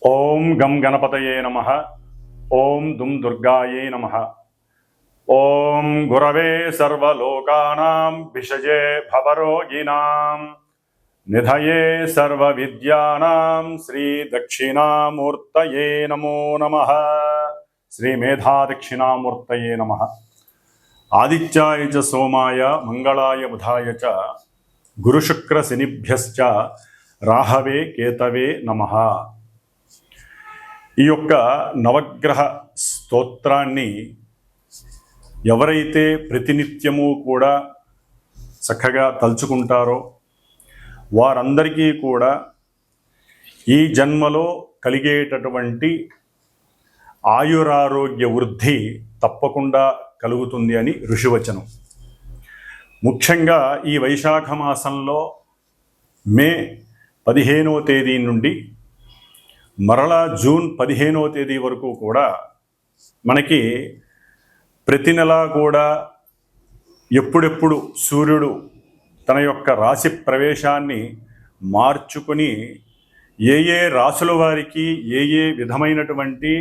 ఓం గం గణపతయే నమః. ఓం దుం దుర్గాయే నమః. ఓం గురవే సర్వలోకానాం విషజే భవరోగిణాం నిధయే సర్వవిద్యానాం శ్రీ దక్షిణామూర్తయే నమో నమః. శ్రీ మేధా దక్షిణామూర్తయే నమః. ఆదిత్యాయ చ సోమాయ మంగళాయ బుధాయ చ గురుశుక్ర శనిభ్యశ్చ రాహవే కేతవే నమః. ఈ యొక్క నవగ్రహ స్తోత్రాన్ని ఎవరైతే ప్రతినిత్యము కూడా చక్కగా తలుచుకుంటారో వారందరికీ కూడా ఈ జన్మలో కలిగేటటువంటి ఆయురారోగ్య వృద్ధి తప్పకుండా కలుగుతుంది అని ఋషివచనం. ముఖ్యంగా ఈ వైశాఖ మాసంలో మే 15వ తేదీ నుండి మరలా జూన్ 15వ తేదీ వరకు కూడా మనకి ప్రతి నెలా కూడా ఎప్పుడెప్పుడు సూర్యుడు తన యొక్క రాశి ప్రవేశాన్ని మార్చుకుని ఏ ఏ రాశుల వారికి ఏ ఏ విధమైనటువంటి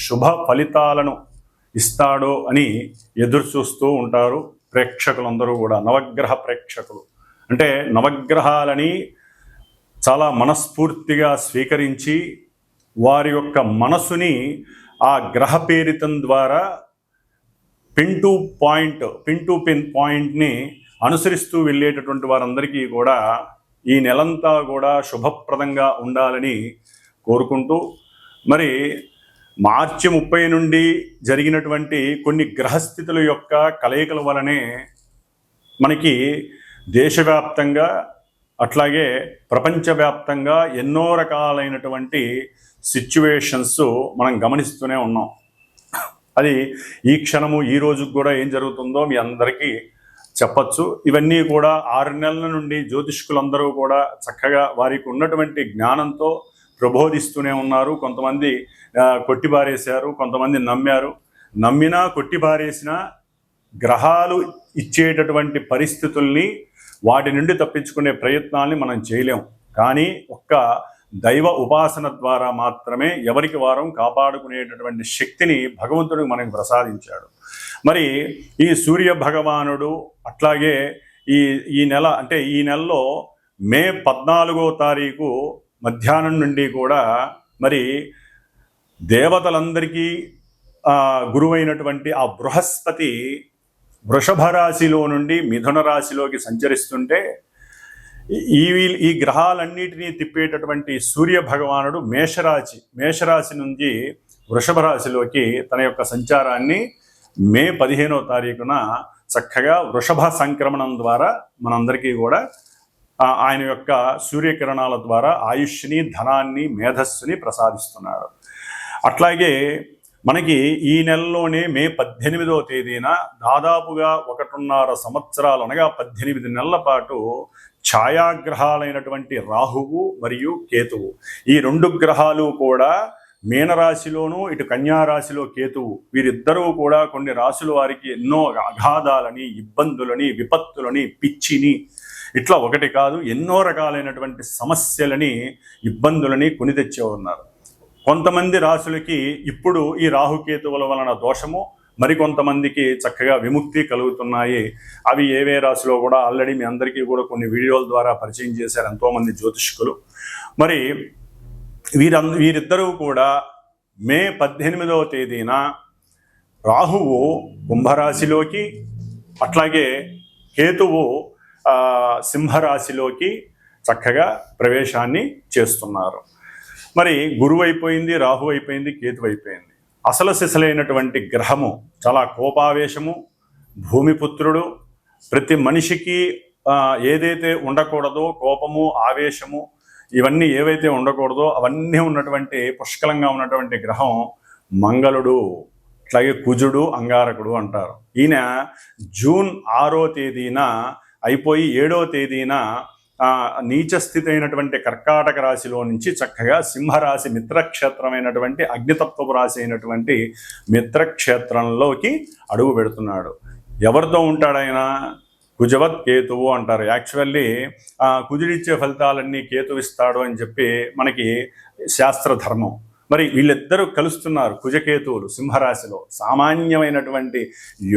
శుభ ఫలితాలను ఇస్తాడో అని ఎదురు చూస్తూ ఉంటారు ప్రేక్షకులందరూ కూడా. నవగ్రహ ప్రేక్షకులు అంటే నవగ్రహాలని చాలా మనస్ఫూర్తిగా స్వీకరించి వారి యొక్క మనసుని ఆ గ్రహ పేరితం ద్వారా పిన్ టు పిన్ పాయింట్ని అనుసరిస్తూ వెళ్ళేటటువంటి వారందరికీ కూడా ఈ నెలంతా కూడా శుభప్రదంగా ఉండాలని కోరుకుంటూ, మరి మార్చి 30 నుండి జరిగినటువంటి కొన్ని గ్రహస్థితుల యొక్క కలయికల వలనే మనకి దేశవ్యాప్తంగా అట్లాగే ప్రపంచవ్యాప్తంగా ఎన్నో రకాలైనటువంటి సిచ్యువేషన్స్ మనం గమనిస్తూనే ఉన్నాం. అది ఈ క్షణము ఈ రోజుకు కూడా ఏం జరుగుతుందో మీ అందరికీ చెప్పచ్చు. ఇవన్నీ కూడా 6 నెలల నుండి జ్యోతిష్కులందరూ కూడా చక్కగా వారికి ఉన్నటువంటి జ్ఞానంతో ప్రబోధిస్తూనే ఉన్నారు. కొంతమంది కొట్టిబారేశారు, కొంతమంది నమ్మారు. నమ్మినా కొట్టిబారేసిన గ్రహాలు ఇచ్చేటటువంటి పరిస్థితుల్ని వాటి నుండి తప్పించుకునే ప్రయత్నాల్ని మనం చేయలేం. కానీ ఒక్క దైవ ఉపాసన ద్వారా మాత్రమే ఎవరికి వారం కాపాడుకునేటటువంటి శక్తిని భగవంతుడు మనకు ప్రసాదించాడు. మరి ఈ సూర్య భగవానుడు అట్లాగే ఈ నెల అంటే ఈ నెలలో మే 14వ తారీఖు మధ్యాహ్నం నుండి కూడా మరి దేవతలందరికీ గురువైనటువంటి ఆ బృహస్పతి వృషభ రాశిలో నుండి మిథున రాశిలోకి సంచరిస్తుంటే ఈ గ్రహాలన్నిటినీ తిప్పేటటువంటి సూర్య భగవానుడు మేషరాశి నుంచి వృషభ రాశిలోకి తన యొక్క సంచారాన్ని మే 15వ తారీఖున చక్కగా వృషభ సంక్రమణం ద్వారా మనందరికీ కూడా ఆయన యొక్క సూర్యకిరణాల ద్వారా ఆయుష్ని, ధనాన్ని, మేధస్సుని ప్రసాదిస్తున్నాడు. అట్లాగే మనకి ఈ నెలలోనే మే 18వ తేదీన దాదాపుగా 1.5 సంవత్సరాలు అనగా 18 నెలల పాటు ఛాయాగ్రహాలైనటువంటి రాహువు మరియు కేతువు, ఈ 2 గ్రహాలు కూడా మీనరాశిలోను ఇటు కన్యారాశిలో కేతువు, వీరిద్దరూ కూడా కొన్ని రాశుల వారికి ఎన్నో అగాధాలని, ఇబ్బందులని, విపత్తులని, పిచ్చిని, ఇట్లా ఒకటి కాదు ఎన్నో రకాలైనటువంటి సమస్యలని, ఇబ్బందులని కొని తెచ్చే ఉన్నారు. కొంతమంది రాశులకి ఇప్పుడు ఈ రాహుకేతువుల వలన దోషము, మరికొంతమందికి చక్కగా విముక్తి కలుగుతున్నాయి. అవి ఏవే రాశిలో కూడా ఆల్రెడీ మీ అందరికీ కూడా కొన్ని వీడియోల ద్వారా పరిచయం చేశారు ఎంతోమంది జ్యోతిష్కులు. మరి వీరిద్దరూ కూడా మే 18వ తేదీన రాహువు కుంభరాశిలోకి అట్లాగే కేతువు సింహరాశిలోకి చక్కగా ప్రవేశాన్ని చేస్తున్నారు. మరి గురువు అయిపోయింది, రాహు అయిపోయింది, కేతు అయిపోయింది. అసలు సిసలైనటువంటి గ్రహము, చాలా కోపావేశము, భూమిపుత్రుడు, ప్రతి మనిషికి ఏదైతే ఉండకూడదో కోపము, ఆవేశము, ఇవన్నీ ఏవైతే ఉండకూడదో అవన్నీ ఉన్నటువంటి పుష్కలంగా ఉన్నటువంటి గ్రహం మంగళుడు, అట్లాగే కుజుడు, అంగారకుడు అంటారు. ఈయన జూన్ 6వ తేదీన అయిపోయి 7వ తేదీన నీచస్థితి అయినటువంటి కర్కాటక రాశిలో నుంచి చక్కగా సింహరాశి మిత్రక్షేత్రమైనటువంటి అగ్నితత్వపు రాశి అయినటువంటి మిత్రక్షేత్రంలోకి అడుగు పెడుతున్నాడు. ఎవరితో ఉంటాడైనా కుజవత్ కేతువు అంటారు. యాక్చువల్లీ కుజుడిచ్చే ఫలితాలన్నీ కేతువు ఇస్తాడు అని చెప్పి మనకి శాస్త్రధర్మం. మరి వీళ్ళిద్దరూ కలుస్తున్నారు కుజకేతువులు సింహరాశిలో. సామాన్యమైనటువంటి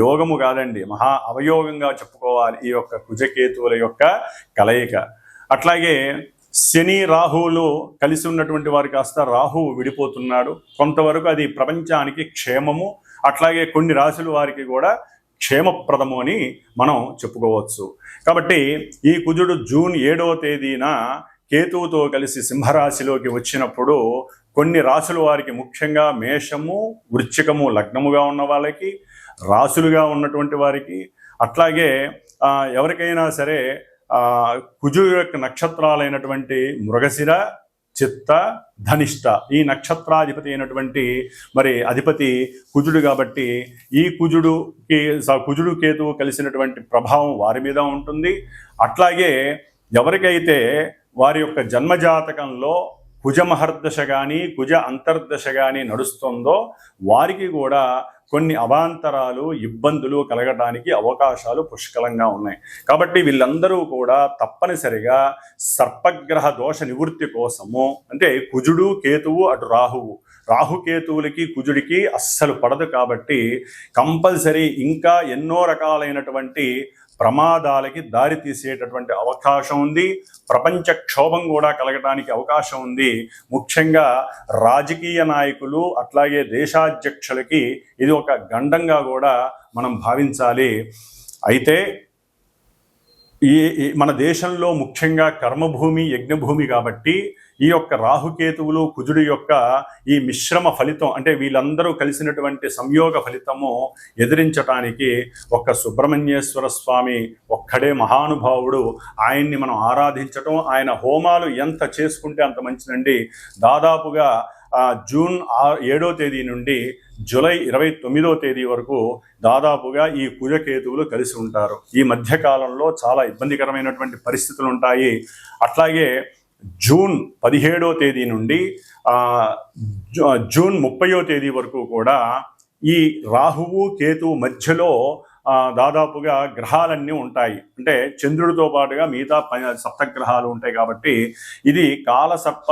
యోగము కాదండి, మహా అవయోగంగా చెప్పుకోవాలి ఈ యొక్క కుజకేతువుల యొక్క కలయిక. అట్లాగే శని రాహువులు కలిసి ఉన్నటువంటి వారు కాస్త రాహువు విడిపోతున్నాడు. కొంతవరకు అది ప్రపంచానికి క్షేమము, అట్లాగే కొన్ని రాశుల వారికి కూడా క్షేమప్రదము అని మనం చెప్పుకోవచ్చు. కాబట్టి ఈ కుజుడు జూన్ 7వ తేదీన కేతువుతో కలిసి సింహరాశిలోకి వచ్చినప్పుడు కొన్ని రాశుల వారికి, ముఖ్యంగా మేషము వృశ్చికము లగ్నముగా ఉన్న వాళ్ళకి, రాశులుగా ఉన్నటువంటి వారికి, అట్లాగే ఎవరికైనా సరే కుజుడు యొక్క నక్షత్రాలైనటువంటి మృగశిర, చిత్త, ధనిష్ట ఈ నక్షత్రాధిపతి అయినటువంటి మరి అధిపతి కుజుడు కాబట్టి ఈ కుజుడు కేతువు కలిసినటువంటి ప్రభావం వారి మీద ఉంటుంది. అట్లాగే ఎవరికైతే వారి యొక్క జన్మజాతకంలో కుజ మహర్దశ కానీ కుజ అంతర్దశ కానీ నడుస్తుందో వారికి కూడా కొన్ని అవాంతరాలు, ఇబ్బందులు కలగడానికి అవకాశాలు పుష్కలంగా ఉన్నాయి. కాబట్టి వీళ్ళందరూ కూడా తప్పనిసరిగా సర్పగ్రహ దోష నివృత్తి కోసము, అంటే కుజుడు కేతువు అటు రాహుకేతువులకి కుజుడికి అస్సలు పడదు కాబట్టి కంపల్సరీ ఇంకా ఎన్నో రకాలైనటువంటి ప్రమాదాలకి దారి తీసేటటువంటి అవకాశం ఉంది. ప్రపంచ క్షోభం కూడా కలగడానికి అవకాశం ఉంది. ముఖ్యంగా రాజకీయ నాయకులు అట్లాగే దేశాధ్యక్షులకి ఇది ఒక గండంగా కూడా మనం భావించాలి. అయితే మన దేశంలో ముఖ్యంగా కర్మభూమి, యజ్ఞభూమి కాబట్టి ఈ యొక్క రాహుకేతువులు కుజుడు యొక్క ఈ మిశ్రమ ఫలితం, అంటే వీళ్ళందరూ కలిసినటువంటి సంయోగ ఫలితము ఎదిరించటానికి ఒక్క సుబ్రహ్మణ్యేశ్వర స్వామి ఒక్కడే మహానుభావుడు. ఆయన్ని మనం ఆరాధించటం, ఆయన హోమాలు ఎంత చేసుకుంటే అంత మంచిదండి. దాదాపుగా జూన్ 7వ తేదీ నుండి జూలై 29వ తేదీ వరకు దాదాపుగా ఈ కుజకేతువులు కలిసి ఉంటారు. ఈ మధ్యకాలంలో చాలా ఇబ్బందికరమైనటువంటి పరిస్థితులు ఉంటాయి. అట్లాగే జూన్ 17వ తేదీ నుండి జూన్ 30వ తేదీ వరకు కూడా ఈ రాహువు కేతువు మధ్యలో దాదాపుగా గ్రహాలన్నీ ఉంటాయి. అంటే చంద్రుడితో పాటుగా మిగతా సప్తగ్రహాలు ఉంటాయి కాబట్టి ఇది కాలసర్ప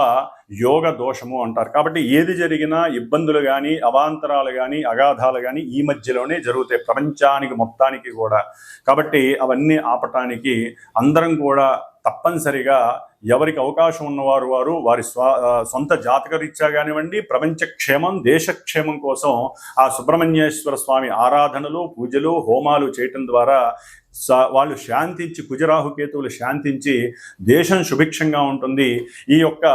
యోగ దోషము అంటారు. కాబట్టి ఏది జరిగినా ఇబ్బందులు కానీ, అవాంతరాలు కానీ, అగాధాలు కానీ ఈ మధ్యలోనే జరుగుతాయి ప్రపంచానికి మొత్తానికి కూడా. కాబట్టి అవన్నీ ఆపటానికి అందరం కూడా తప్పనిసరిగా ఎవరికి అవకాశం ఉన్నవారు వారి సొంత జాతకరీత్యా కానివ్వండి, ప్రపంచ క్షేమం, దేశక్షేమం కోసం ఆ సుబ్రహ్మణ్యేశ్వర స్వామి ఆరాధనలు, పూజలు, హోమాలు చేయటం ద్వారా వాళ్ళు శాంతించి, కుజరాహుకేతువులు శాంతించి దేశం సుభిక్షంగా ఉంటుంది. ఈ యొక్క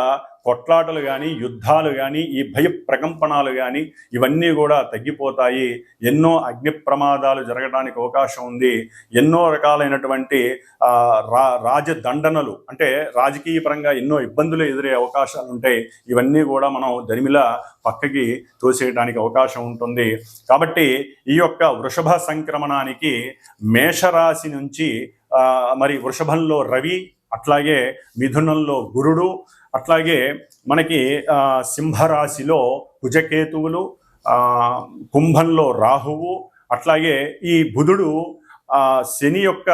కొట్లాటలు కానీ, యుద్ధాలు కానీ, ఈ భయ ప్రకంపనాలు కానీ ఇవన్నీ కూడా తగ్గిపోతాయి. ఎన్నో అగ్ని ప్రమాదాలు జరగడానికి అవకాశం ఉంది. ఎన్నో రకాలైనటువంటి రాజదండనలు, అంటే రాజకీయ పరంగా ఎన్నో ఇబ్బందులు ఎదురే అవకాశాలు ఉంటాయి. ఇవన్నీ కూడా మనం దరిమిలా పక్కకి తోసేయడానికి అవకాశం ఉంటుంది. కాబట్టి ఈ యొక్క వృషభ సంక్రమణానికి మేషరాశి నుంచి మరి వృషభంలో రవి, అట్లాగే మిథునంలో గురుడు, అట్లాగే మనకి సింహరాశిలో కుజకేతువులు, కుంభంలో రాహువు, అట్లాగే ఈ బుధుడు శని యొక్క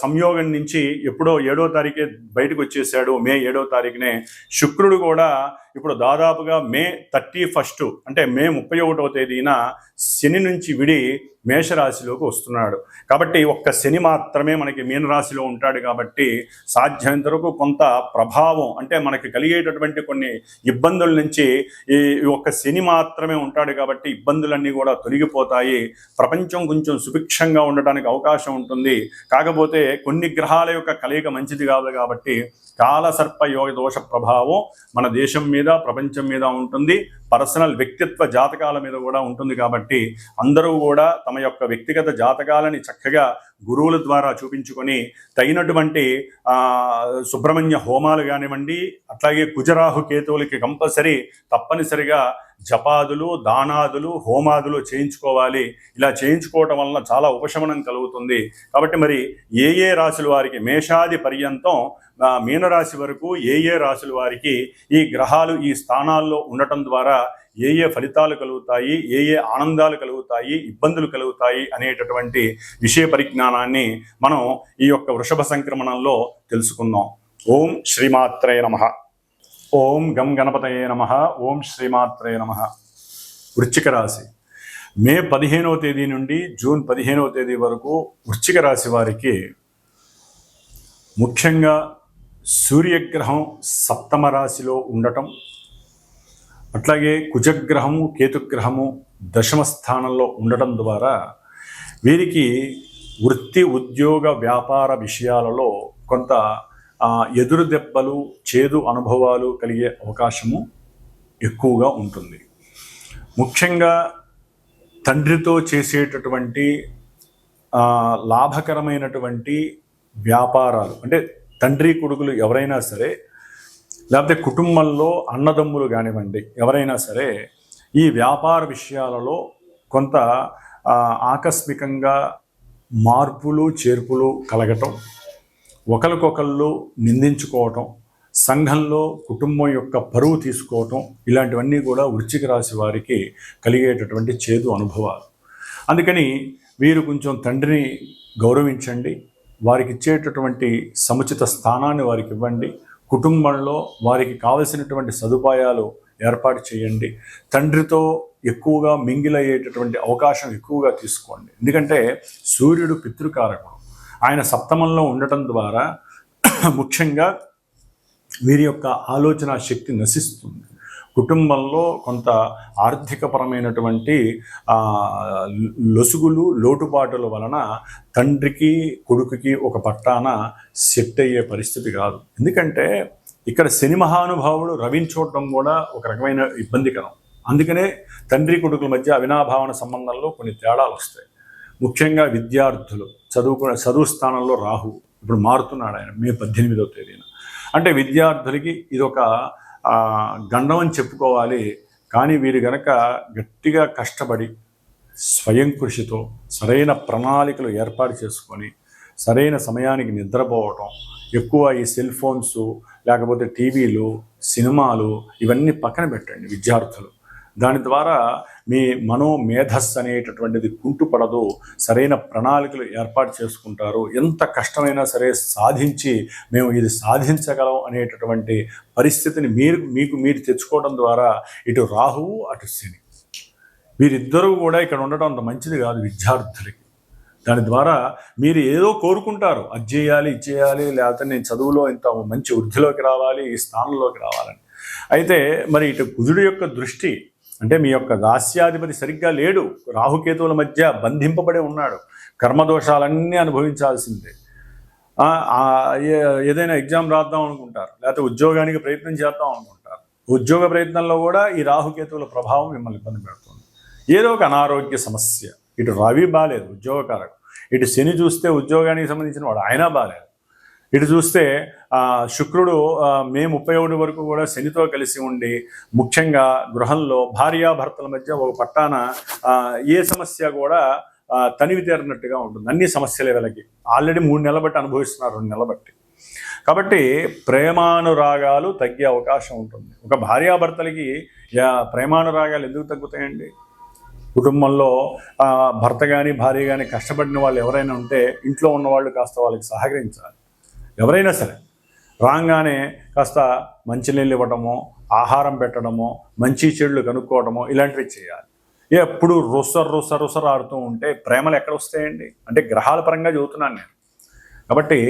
సంయోగం నుంచి ఎప్పుడో 7వ తారీఖే బయటకు వచ్చేసాడు. మే 7వ తారీఖునే. శుక్రుడు కూడా ఇప్పుడు దాదాపుగా మే 31 అంటే మే 31వ తేదీన శని నుంచి విడి మేషరాశిలోకి వస్తున్నాడు. కాబట్టి ఒక్క శని మాత్రమే మనకి మీనరాశిలో ఉంటాడు. కాబట్టి సాధ్యమైనంత వరకు కొంత ప్రభావం, అంటే మనకి కలిగేటటువంటి కొన్ని ఇబ్బందుల నుంచి ఈ ఒక్క శని మాత్రమే ఉంటాడు. కాబట్టి ఇబ్బందులన్నీ కూడా తొలగిపోతాయి. ప్రపంచం కొంచెం సుభిక్షంగా ఉండడానికి అవకాశం ఉంటుంది. కాకపోతే కొన్ని గ్రహాల యొక్క కలయిక మంచిది కాదు కాబట్టి కాలసర్ప యోగ దోష ప్రభావం మన దేశం మీద, ప్రపంచం మీద ఉంటుంది. పర్సనల్ వ్యక్తిత్వ జాతకాల మీద కూడా ఉంటుంది. కాబట్టి అందరూ కూడా తమ యొక్క వ్యక్తిగత జాతకాలని చక్కగా గురువుల ద్వారా చూపించుకొని తగినటువంటి సుబ్రహ్మణ్య హోమాలు కానివ్వండి, అట్లాగే కుజరాహు కేతువులకి కంపల్సరీ తప్పనిసరిగా జపాదులు, దానాదులు, హోమాదులు చేయించుకోవాలి. ఇలా చేయించుకోవటం వలన చాలా ఉపశమనం కలుగుతుంది. కాబట్టి మరి ఏ రాశుల వారికి మేషాది పర్యంతం మీనరాశి వరకు ఏ రాశుల వారికి ఈ గ్రహాలు ఈ స్థానాల్లో ఉండటం ద్వారా ఏ ఫలితాలు కలుగుతాయి, ఏ ఆనందాలు కలుగుతాయి, ఇబ్బందులు కలుగుతాయి అనేటటువంటి విషయ పరిజ్ఞానాన్ని మనం ఈ యొక్క వృషభ సంక్రమణంలో తెలుసుకుందాం. ఓం శ్రీమాత్రే నమః. ఓం గం గణపతయే నమః. ఓం శ్రీమాత్రే నమః. వృశ్చిక రాశి మే 15వ తేదీ నుండి జూన్ 15వ తేదీ వరకు వృశ్చిక రాశి వారికి ముఖ్యంగా సూర్యగ్రహం సప్తమ రాశిలో ఉండటం, అట్లాగే కుజగ్రహము కేతుగ్రహము దశమ స్థానంలో ఉండటం ద్వారా వీరికి వృత్తి ఉద్యోగ వ్యాపార విషయాలలో కొంత ఎదురు దెబ్బలు చేదు అనుభవాలు కలిగే అవకాశము ఎక్కువగా ఉంటుంది. ముఖ్యంగా తండ్రితో చేసేటటువంటి లాభకరమైనటువంటి వ్యాపారాలు, అంటే తండ్రి కొడుకులు ఎవరైనా సరే, లేకపోతే కుటుంబంలో అన్నదమ్ములు కానివ్వండి ఎవరైనా సరే, ఈ వ్యాపార విషయాలలో కొంత ఆకస్మికంగా మార్పులు చేర్పులు కలగటం, ఒకరికొకళ్ళు నిందించుకోవటం, సంఘంలో కుటుంబం యొక్క పరువు తీసుకోవటం, ఇలాంటివన్నీ కూడా వృశ్చిక రాశి వారికి కలిగేటటువంటి చేదు అనుభవాలు. అందుకని వీరు కొంచెం తండ్రిని గౌరవించండి, వారికి ఇచ్చేటటువంటి సముచిత స్థానాన్ని వారికి ఇవ్వండి, కుటుంబంలో వారికి కావలసినటువంటి సదుపాయాలు ఏర్పాటు చేయండి, తండ్రితో ఎక్కువగా మింగిల్ అయ్యేటటువంటి అవకాశం ఎక్కువగా తీసుకోండి. ఎందుకంటే సూర్యుడు పితృకారకుడు, ఆయన సప్తమంలో ఉండటం ద్వారా ముఖ్యంగా వీరి యొక్క ఆలోచన శక్తి నశిస్తుంది. కుటుంబంలో కొంత ఆర్థికపరమైనటువంటి లొసుగులు లోటుపాటుల వలన తండ్రికి కొడుకుకి ఒక పట్టాన సెట్ అయ్యే పరిస్థితి కాదు. ఎందుకంటే ఇక్కడ శని మహానుభావుడు రవిని చూడటం కూడా ఒక రకమైన ఇబ్బందికరం. అందుకనే తండ్రి కొడుకుల మధ్య అవినాభావన సంబంధంలో కొన్ని తేడాలు వస్తాయి. ముఖ్యంగా విద్యార్థులు చదువు స్థానంలో రాహు ఇప్పుడు మారుతున్నాడు, ఆయన మే 18వ తేదీన. అంటే విద్యార్థులకి ఇదొక గండం అని చెప్పుకోవాలి. కానీ వీరు గనక గట్టిగా కష్టపడి స్వయం కృషితో సరైన ప్రణాళికలు ఏర్పాటు చేసుకొని సరైన సమయానికి నిద్రపోవటం, ఎక్కువ ఈ సెల్ ఫోన్స్ లేకపోతే టీవీలు సినిమాలు ఇవన్నీ పక్కన పెట్టండి విద్యార్థులు. దాని ద్వారా మీ మనోమేధస్సు అనేటటువంటిది కుంటుపడదు, సరైన ప్రణాళికలు ఏర్పాటు చేసుకుంటారు. ఎంత కష్టమైనా సరే సాధించి మేము ఇది సాధించగలం అనేటటువంటి పరిస్థితిని మీరు తెచ్చుకోవడం ద్వారా ఇటు రాహువు అటు శని వీరిద్దరూ కూడా ఇక్కడ ఉండటం అంత మంచిది కాదు విద్యార్థులకి. దాని ద్వారా మీరు ఏదో కోరుకుంటారు, అది చేయాలి ఇది చేయాలి, లేకపోతే నేను చదువులో ఇంత మంచి వృద్ధిలోకి రావాలి, ఈ స్థానంలోకి రావాలని. అయితే మరి ఇటు కుజుడు యొక్క దృష్టి, అంటే మీ యొక్క రాస్యాధిపతి సరిగ్గా లేడు, రాహుకేతువుల మధ్య బంధింపబడి ఉన్నాడు, కర్మదోషాలన్నీ అనుభవించాల్సిందే. ఏదైనా ఎగ్జామ్ రాద్దాం అనుకుంటారు, లేకపోతే ఉద్యోగానికి ప్రయత్నం చేద్దాం అనుకుంటారు, ఉద్యోగ ప్రయత్నంలో కూడా ఈ రాహుకేతువుల ప్రభావం మిమ్మల్ని ఇబ్బంది పెడుతుంది. ఏదో ఒక అనారోగ్య సమస్య, ఇటు రవి బాలేదు ఉద్యోగకారకు, ఇటు శని చూస్తే ఉద్యోగానికి సంబంధించిన వాడు ఆయన బాలేదు, ఇటు చూస్తే శుక్రుడు మే 31 వరకు కూడా శనితో కలిసి ఉండి ముఖ్యంగా గృహంలో భార్యాభర్తల మధ్య ఒక పట్టాన ఏ సమస్య కూడా తనివి తీరినట్టుగా ఉంటుంది. అన్ని సమస్యలే వీళ్ళకి ఆల్రెడీ 3 నెలల బట్టి అనుభవిస్తున్నారు, 2 నెలల బట్టి. కాబట్టి ప్రేమానురాగాలు తగ్గే అవకాశం ఉంటుంది. ఒక భార్యాభర్తలకి ప్రేమానురాగాలు ఎందుకు తగ్గుతాయండి? కుటుంబంలో భర్త కానీ భార్య కానీ కష్టపడిన వాళ్ళు ఎవరైనా ఉంటే ఇంట్లో ఉన్నవాళ్ళు కాస్త వాళ్ళకి సహకరించాలి. ఎవరైనా సరే రాగానే కాస్త మంచినీళ్ళు ఇవ్వటమో, ఆహారం పెట్టడమో, మంచి చెడులు కనుక్కోవడమో ఇలాంటివి చేయాలి. ఎప్పుడు రుసరు ఆడుతూ ఉంటే ప్రేమలు ఎక్కడ వస్తాయండి? అంటే గ్రహాల పరంగా చెబుతున్నాను నేను. కాబట్టి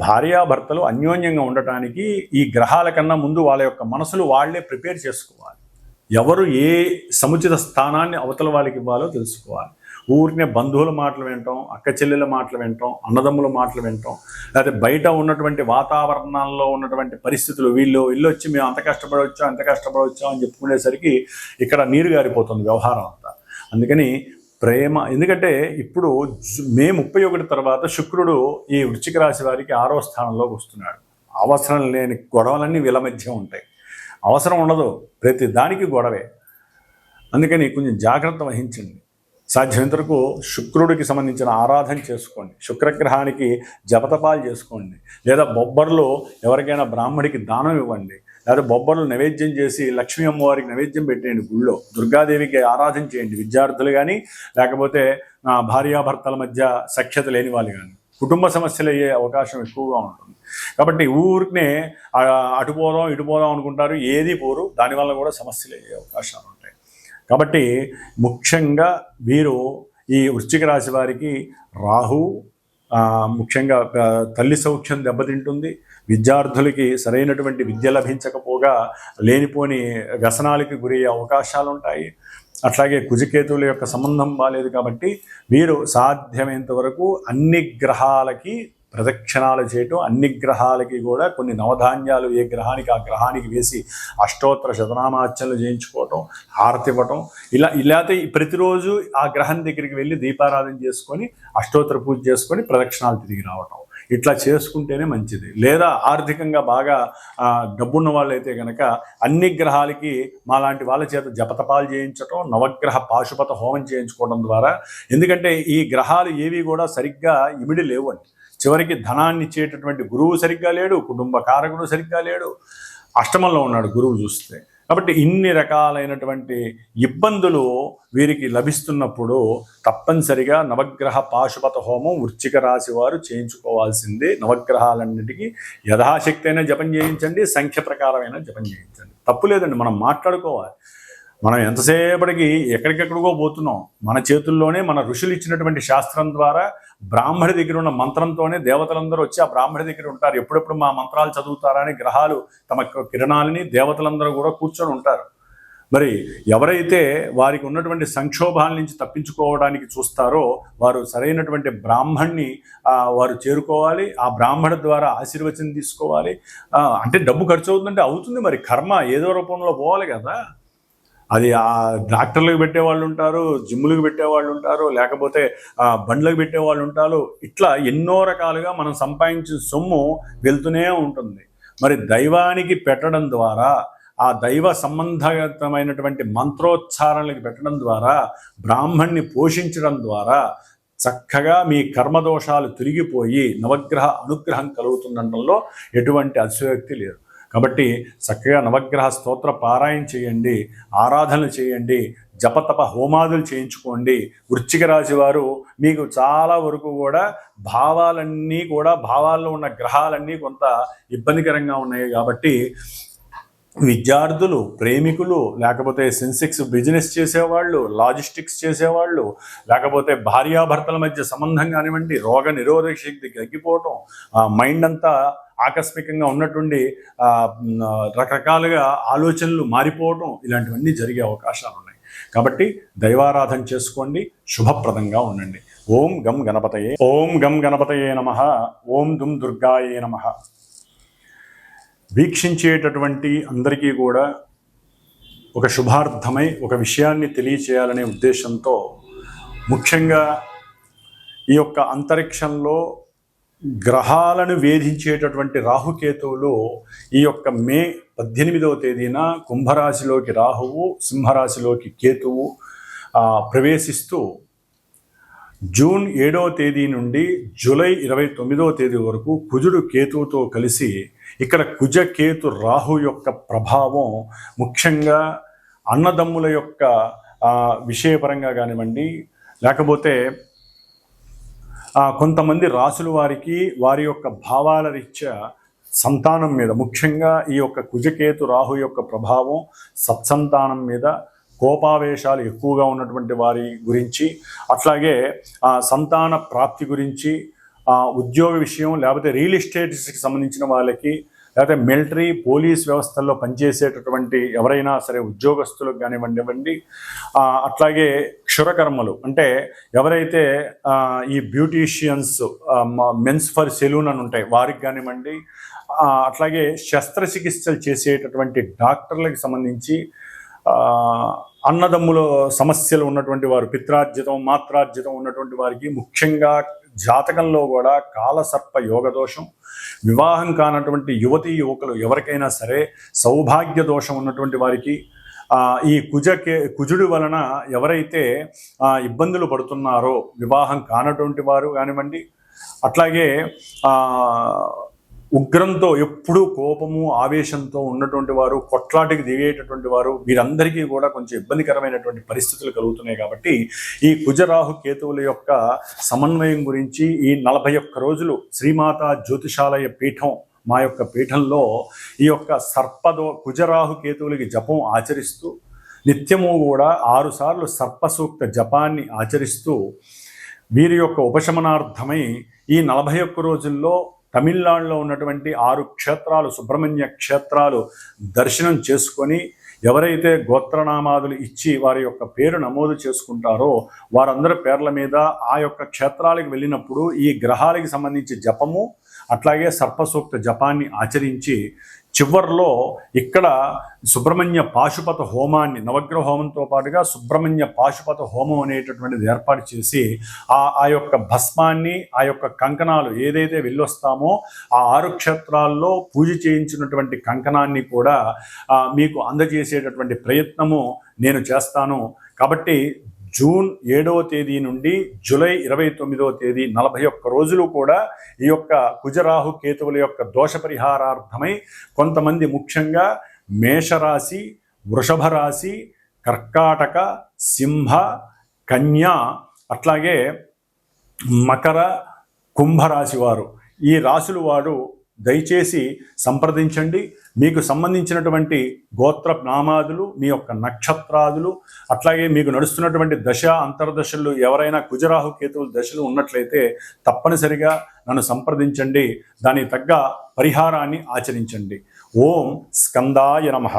భార్యాభర్తలు అన్యోన్యంగా ఉండటానికి ఈ గ్రహాల కన్నా ముందు వాళ్ళ యొక్క మనసులు వాళ్లే ప్రిపేర్ చేసుకోవాలి. ఎవరు ఏ సముచిత స్థానాన్ని అవతల వాళ్ళకి ఇవ్వాలో తెలుసుకోవాలి. ఊరినే బంధువుల మాటలు వినటం, అక్క చెల్లెల మాటలు వినటం, అన్నదమ్ముల మాటలు వినటం, లేకపోతే బయట ఉన్నటువంటి వాతావరణాల్లో ఉన్నటువంటి పరిస్థితులు వీళ్ళు వచ్చి మేము అంత కష్టపడవచ్చాం అని చెప్పుకునేసరికి ఇక్కడ నీరు గారిపోతుంది వ్యవహారం అంతా. అందుకని ప్రేమ, ఎందుకంటే ఇప్పుడు మే 31 తర్వాత శుక్రుడు ఈ వృశ్చిక రాశి వారికి 6వ స్థానంలోకి వస్తున్నాడు. అవసరం లేని గొడవలన్నీ వీళ్ళ మధ్య ఉంటాయి, అవసరం ఉండదు, ప్రతి దానికి గొడవే. అందుకని కొంచెం జాగ్రత్త వహించండి. సాధ్యమైనంత వరకు శుక్రుడికి సంబంధించిన ఆరాధన చేసుకోండి, శుక్రగ్రహానికి జపతపాలు చేసుకోండి, లేదా బొబ్బర్లు ఎవరికైనా బ్రాహ్మడికి దానం ఇవ్వండి, లేదా బొబ్బర్లు నైవేద్యం చేసి లక్ష్మీ అమ్మవారికి నైవేద్యం పెట్టేయండి. గుళ్ళో దుర్గాదేవికి ఆరాధన చేయండి విద్యార్థులు కానీ, లేకపోతే భార్యాభర్తల మధ్య సఖ్యత లేని వాళ్ళు కానీ. కుటుంబ సమస్యలు అయ్యే అవకాశం ఎక్కువగా ఉంటుంది. కాబట్టి ఊరికనే అటు పోదాం ఇటు పోదాం అనుకుంటారు, ఏది పోరు, దానివల్ల కూడా సమస్యలు అయ్యే అవకాశాలు ఉంటాయి. కాబట్టి ముఖ్యంగా వీరు ఈ వృశ్చిక రాశి వారికి రాహు ముఖ్యంగా తల్లి సౌఖ్యం దెబ్బతింటుంది. విద్యార్థులకి సరైనటువంటి విద్య లభించకపోగా లేనిపోని వ్యసనాలకి గురయ్యే అవకాశాలు ఉంటాయి. అట్లాగే కుజకేతువుల యొక్క సంబంధం బాలేదు కాబట్టి వీరు సాధ్యమైనంత వరకు అన్ని గ్రహాలకి ప్రదక్షిణాలు చేయటం, అన్ని గ్రహాలకి కూడా కొన్ని నవధాన్యాలు ఏ గ్రహానికి ఆ గ్రహానికి వేసి అష్టోత్తర శతనామార్చనలు చేయించుకోవటం, హారతి ఇవ్వటం, ఇలాతే ప్రతిరోజు ఆ గ్రహం దగ్గరికి వెళ్ళి దీపారాధన చేసుకొని అష్టోత్తర పూజ చేసుకొని ప్రదక్షిణాలు తిరిగి రావటం, ఇట్లా చేసుకుంటేనే మంచిది. లేదా ఆర్థికంగా బాగా డబ్బున్న వాళ్ళైతే కనుక అన్ని గ్రహాలకి మాలాంటి వాళ్ళ చేత జపతపాలు చేయించటం, నవగ్రహ పాశుపత హోమం చేయించుకోవడం ద్వారా, ఎందుకంటే ఈ గ్రహాలు ఏవి కూడా సరిగ్గా ఇమిడి లేవండి. చివరికి ధనాన్ని ఇచ్చేటటువంటి గురువు సరిగ్గా లేడు, కుటుంబ కారకుడు సరిగ్గా లేడు, అష్టమంలో ఉన్నాడు గురువు చూస్తే. కాబట్టి ఇన్ని రకాలైనటువంటి ఇబ్బందులు వీరికి లభిస్తున్నప్పుడు తప్పనిసరిగా నవగ్రహ పాశుపత హోమం వృశ్చిక రాశి వారు చేయించుకోవాల్సిందే. నవగ్రహాలన్నిటికీ యథాశక్తి అయినా జపం చేయించండి, సంఖ్య ప్రకారమైనా జపం చేయించండి, తప్పు లేదండి. మనం మాట్లాడుకోవాలి. మనం ఎంతసేపటికి ఎక్కడికెక్కడికో పోతున్నాం. మన చేతుల్లోనే మన ఋషులు ఇచ్చినటువంటి శాస్త్రం ద్వారా బ్రాహ్మడి దగ్గర ఉన్న మంత్రంతోనే దేవతలందరూ వచ్చి ఆ బ్రాహ్మడి దగ్గర ఉంటారు. ఎప్పుడెప్పుడు మా మంత్రాలు చదువుతారా అని గ్రహాలు తమ కిరణాలని దేవతలందరూ కూడా కూర్చొని ఉంటారు. మరి ఎవరైతే వారికి ఉన్నటువంటి సంక్షోభాల నుంచి తప్పించుకోవడానికి చూస్తారో వారు సరైనటువంటి బ్రాహ్మణ్ణి వారు చేరుకోవాలి. ఆ బ్రాహ్మణ ద్వారా ఆశీర్వచనం తీసుకోవాలి. అంటే డబ్బు ఖర్చు అవుతుందంటే అవుతుంది, మరి కర్మ ఏదో రూపంలో పోవాలి కదా. అది ఆ డాక్టర్లకు పెట్టేవాళ్ళు ఉంటారు, జిమ్ములకు పెట్టేవాళ్ళు ఉంటారు, లేకపోతే బండ్లకు పెట్టేవాళ్ళు ఉంటారు. ఇట్లా ఎన్నో రకాలుగా మనం సంపాదించిన సొమ్ము వెళ్తూనే ఉంటుంది. మరి దైవానికి పెట్టడం ద్వారా, ఆ దైవ సంబంధమైనటువంటి మంత్రోచ్చారణలకు పెట్టడం ద్వారా, బ్రాహ్మణ్ణి పోషించడం ద్వారా చక్కగా మీ కర్మదోషాలు తిరిగిపోయి నవగ్రహ అనుగ్రహం కలుగుతుండటంలో ఎటువంటి అతిశయోక్తి లేదు. కాబట్టి చక్కగా నవగ్రహ స్తోత్ర పారాయణ చేయండి, ఆరాధనలు చేయండి, జపతప హోమాదులు చేయించుకోండి. వృశ్చిక రాశి వారు మీకు చాలా వరకు కూడా భావాల్లో ఉన్న గ్రహాలన్నీ కొంత ఇబ్బందికరంగా ఉన్నాయి. కాబట్టి విద్యార్థులు, ప్రేమికులు, లేకపోతే సెన్సెక్స్ బిజినెస్ చేసేవాళ్ళు, లాజిస్టిక్స్ చేసేవాళ్ళు, లేకపోతే భార్యాభర్తల మధ్య సంబంధం కానివ్వండి, రోగ నిరోధక శక్తి తగ్గిపోవటం, మైండ్ అంతా ఆకస్మికంగా ఉన్నటువంటి రకరకాలుగా ఆలోచనలు మారిపోవటం, ఇలాంటివన్నీ జరిగే అవకాశాలు ఉన్నాయి. కాబట్టి దైవారాధన చేసుకోండి, శుభప్రదంగా ఉండండి. ఓం గం గణపతయే నమః. ఓం దుం దుర్గాయే నమః. వీక్షించేటటువంటి అందరికీ కూడా ఒక శుభార్థమై ఒక విషయాన్ని తెలియచేయాలనే ఉద్దేశంతో ముఖ్యంగా ఈ యొక్క అంతరిక్షంలో గ్రహాలను వేధించేటటువంటి రాహుకేతువులు ఈ యొక్క మే 18వ తేదీన కుంభరాశిలోకి రాహువు, సింహరాశిలోకి కేతువు ప్రవేశిస్తూ జూన్ 7వ తేదీ నుండి జూలై 29వ తేదీ వరకు కుజుడు కేతువుతో కలిసి ఇక్కడ కుజకేతు రాహు యొక్క ప్రభావం ముఖ్యంగా అన్నదమ్ముల యొక్క విషయపరంగా కానివ్వండి, లేకపోతే కొంతమంది రాసుల వారికి వారి యొక్క భావాల రీత్యా సంతానం మీద, ముఖ్యంగా ఈ యొక్క కుజకేతు రాహు యొక్క ప్రభావం సత్సంతానం మీద, కోపావేశాలు ఎక్కువగా ఉన్నటువంటి వారి గురించి, అట్లాగే సంతాన ప్రాప్తి గురించి, ఉద్యోగ విషయం, లేకపోతే రియల్ ఎస్టేట్స్కి సంబంధించిన వాళ్ళకి, లేకపోతే మిలిటరీ, పోలీస్ వ్యవస్థల్లో పనిచేసేటటువంటి ఎవరైనా సరే ఉద్యోగస్తులకు కానివ్వండి, అట్లాగే క్షురకర్మలు అంటే ఎవరైతే ఈ బ్యూటీషియన్స్, మెన్స్ ఫర్ సెలూన్ అని ఉంటాయి వారికి కానివ్వండి, అట్లాగే శస్త్రచికిత్సలు చేసేటటువంటి డాక్టర్లకు సంబంధించి, అన్నదమ్ముల సమస్యలు ఉన్నటువంటి వారు, పిత్రార్జితం మాత్రార్జితం ఉన్నటువంటి వారికి, ముఖ్యంగా జాతకంలో కూడా కాలసర్ప యోగ దోషం, వివాహం కానటువంటి యువతీ యువకులు ఎవరికైనా సరే సౌభాగ్య దోషం ఉన్నటువంటి వారికి, ఈ కుజుడి వలన ఎవరైతే ఇబ్బందులు పడుతున్నారో వివాహం కానటువంటి వారు కానివ్వండి, అట్లాగే ఉగ్రంతో ఎప్పుడూ కోపము ఆవేశంతో ఉన్నటువంటి వారు, కొట్లాటికి దిగేటటువంటి వారు, వీరందరికీ కూడా కొంచెం ఇబ్బందికరమైనటువంటి పరిస్థితులు కలుగుతున్నాయి. కాబట్టి ఈ కుజరాహు కేతువుల యొక్క సమన్వయం గురించి ఈ 41 రోజులు శ్రీమాత జ్యోతిషాలయ పీఠం, మా యొక్క పీఠంలో ఈ యొక్క కుజరాహు కేతువులకి జపం ఆచరిస్తూ నిత్యము కూడా 6 సార్లు సర్పసూక్త జపాన్ని ఆచరిస్తూ వీరి యొక్క ఉపశమనార్థమై ఈ 41 రోజుల్లో తమిళనాడులో ఉన్నటువంటి 6 క్షేత్రాలు, సుబ్రహ్మణ్య క్షేత్రాలు దర్శనం చేసుకొని ఎవరైతే గోత్రనామాదులు ఇచ్చి వారి యొక్క పేరు నమోదు చేసుకుంటారో వారందరి పేర్ల మీద ఆ యొక్క క్షేత్రాలకు వెళ్ళినప్పుడు ఈ గ్రహాలకి సంబంధించి జపము అట్లాగే సర్పసూక్త జపాన్ని ఆచరించి చివర్లో ఇక్కడ సుబ్రహ్మణ్య పాశుపత హోమాన్ని, నవగ్రహ హోమంతో పాటుగా సుబ్రహ్మణ్య పాశుపత హోమం అనేటటువంటిది ఏర్పాటు చేసి ఆ యొక్క భస్మాన్ని, ఆ యొక్క కంకణాలు ఏదైతే వెళ్ళొస్తామో ఆ 6 క్షేత్రాల్లో పూజ చేయించినటువంటి కంకణాన్ని కూడా మీకు అందజేసేటటువంటి ప్రయత్నము నేను చేస్తాను. కాబట్టి జూన్ 7వ తేదీ నుండి జూలై 29వ తేదీ 41 రోజులు కూడా ఈ యొక్క కుజరాహు కేతువుల యొక్క దోష పరిహారార్థమై కొంతమంది ముఖ్యంగా మేషరాశి, వృషభ రాశి, కర్కాటక, సింహ, కన్య, అట్లాగే మకర, కుంభరాశి వారు, ఈ రాశులు వారు దయచేసి సంప్రదించండి. మీకు సంబంధించినటువంటి గోత్ర నామాదులు, మీ యొక్క నక్షత్రాదులు, అట్లాగే మీకు నడుస్తున్నటువంటి దశ అంతర్దశలు ఎవరైనా కుజరాహు కేతువుల దశలు ఉన్నట్లయితే తప్పనిసరిగా నన్ను సంప్రదించండి. దానికి తగ్గ పరిహారాన్ని ఆచరించండి. ఓం స్కందాయ నమః.